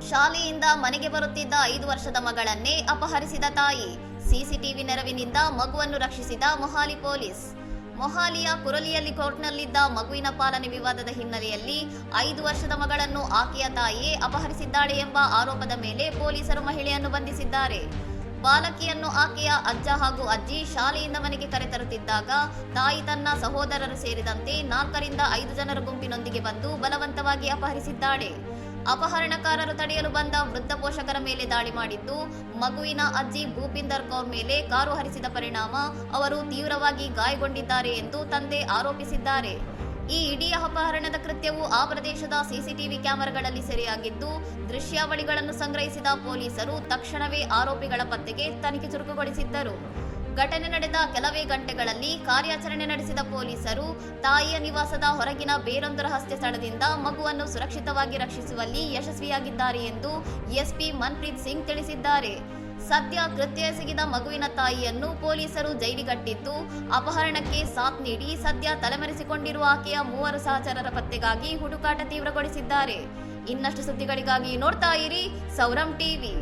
ಶಾಲೆಯಿಂದ ಮನೆಗೆ ಬರುತ್ತಿದ್ದ 5 ವರ್ಷದ ಮಗಳನ್ನೇ ಅಪಹರಿಸಿದ ತಾಯಿ. ಸಿಸಿಟಿವಿ ನೆರವಿನಿಂದ ಮಗುವನ್ನು ರಕ್ಷಿಸಿದ ಮೊಹಾಲಿ ಪೊಲೀಸ್. ಮೊಹಾಲಿಯ ಕುರಲಿಯಲ್ಲಿ ಕೋರ್ಟ್ನಲ್ಲಿದ್ದ ಮಗುವಿನ ಪಾಲನೆ ವಿವಾದದ ಹಿನ್ನೆಲೆಯಲ್ಲಿ 5 ವರ್ಷದ ಮಗಳನ್ನು ಆಕೆಯ ತಾಯಿಯೇ ಅಪಹರಿಸಿದ್ದಾಳೆ ಎಂಬ ಆರೋಪದ ಮೇಲೆ ಪೊಲೀಸರು ಮಹಿಳೆಯನ್ನು ಬಂಧಿಸಿದ್ದಾರೆ. ಬಾಲಕಿಯನ್ನು ಆಕೆಯ ಅಜ್ಜ ಹಾಗೂ ಅಜ್ಜಿ ಶಾಲೆಯಿಂದ ಮನೆಗೆ ಕರೆತರುತ್ತಿದ್ದಾಗ ತಾಯಿ ತನ್ನ ಸಹೋದರರು ಸೇರಿದಂತೆ 4 ರಿಂದ 5 ಜನರ ಗುಂಪಿನೊಂದಿಗೆ ಬಂದು ಬಲವಂತವಾಗಿ ಅಪಹರಿಸಿದ್ದಾಳೆ. ಅಪಹರಣಕಾರರು ತಡೆಯಲು ಬಂದ ವೃದ್ಧ ಪೋಷಕರ ಮೇಲೆ ದಾಳಿ ಮಾಡಿದ್ದು, ಮಗುವಿನ ಅಜ್ಜಿ ಭೂಪಿಂದರ್ ಕೌರ್ ಮೇಲೆ ಕಾರು ಹರಿಸಿದ ಪರಿಣಾಮ ಅವರು ತೀವ್ರವಾಗಿ ಗಾಯಗೊಂಡಿದ್ದಾರೆ ಎಂದು ತಂದೆ ಆರೋಪಿಸಿದ್ದಾರೆ. ಈ ಇಡೀ ಅಪಹರಣದ ಕೃತ್ಯವು ಆ ಪ್ರದೇಶದ ಸಿಸಿಟಿವಿ ಕ್ಯಾಮೆರಾಗಳಲ್ಲಿ ಸೆರೆಯಾಗಿದ್ದು, ದೃಶ್ಯಾವಳಿಗಳನ್ನು ಸಂಗ್ರಹಿಸಿದ ಪೊಲೀಸರು ತಕ್ಷಣವೇ ಆರೋಪಿಗಳ ಪತ್ತೆಗೆ ತನಿಖೆ ಚುರುಕುಗೊಳಿಸಿದ್ದರು. ಘಟನೆ ನಡೆದ ಕೆಲವೇ ಗಂಟೆಗಳಲ್ಲಿ ಕಾರ್ಯಾಚರಣೆ ನಡೆಸಿದ ಪೊಲೀಸರು ತಾಯಿಯ ನಿವಾಸದ ಹೊರಗಿನ ಬೇರೊಂದು ರಹಸ್ಯ ಸ್ಥಳದಿಂದ ಮಗುವನ್ನು ಸುರಕ್ಷಿತವಾಗಿ ರಕ್ಷಿಸುವಲ್ಲಿ ಯಶಸ್ವಿಯಾಗಿದ್ದಾರೆ ಎಂದು ಎಸ್ಪಿ ಮನ್ಪ್ರೀತ್ ಸಿಂಗ್ ತಿಳಿಸಿದ್ದಾರೆ. ಸದ್ಯ ಕೃತ್ಯ ಎಸಗಿದ ಮಗುವಿನ ತಾಯಿಯನ್ನು ಪೊಲೀಸರು ಜೈಲಿಗಟ್ಟಿದ್ದು, ಅಪಹರಣಕ್ಕೆ ಸಾಥ್ ನೀಡಿ ಸದ್ಯ ತಲೆಮರೆಸಿಕೊಂಡಿರುವ ಆಕೆಯ 3 ಸಹಚರರ ಪತ್ತೆಗಾಗಿ ಹುಡುಕಾಟ ತೀವ್ರಗೊಳಿಸಿದ್ದಾರೆ. ಇನ್ನಷ್ಟು ಸುದ್ದಿಗಳಿಗಾಗಿ ನೋಡ್ತಾ ಇರಿ ಸೌರಂ ಟಿವಿ.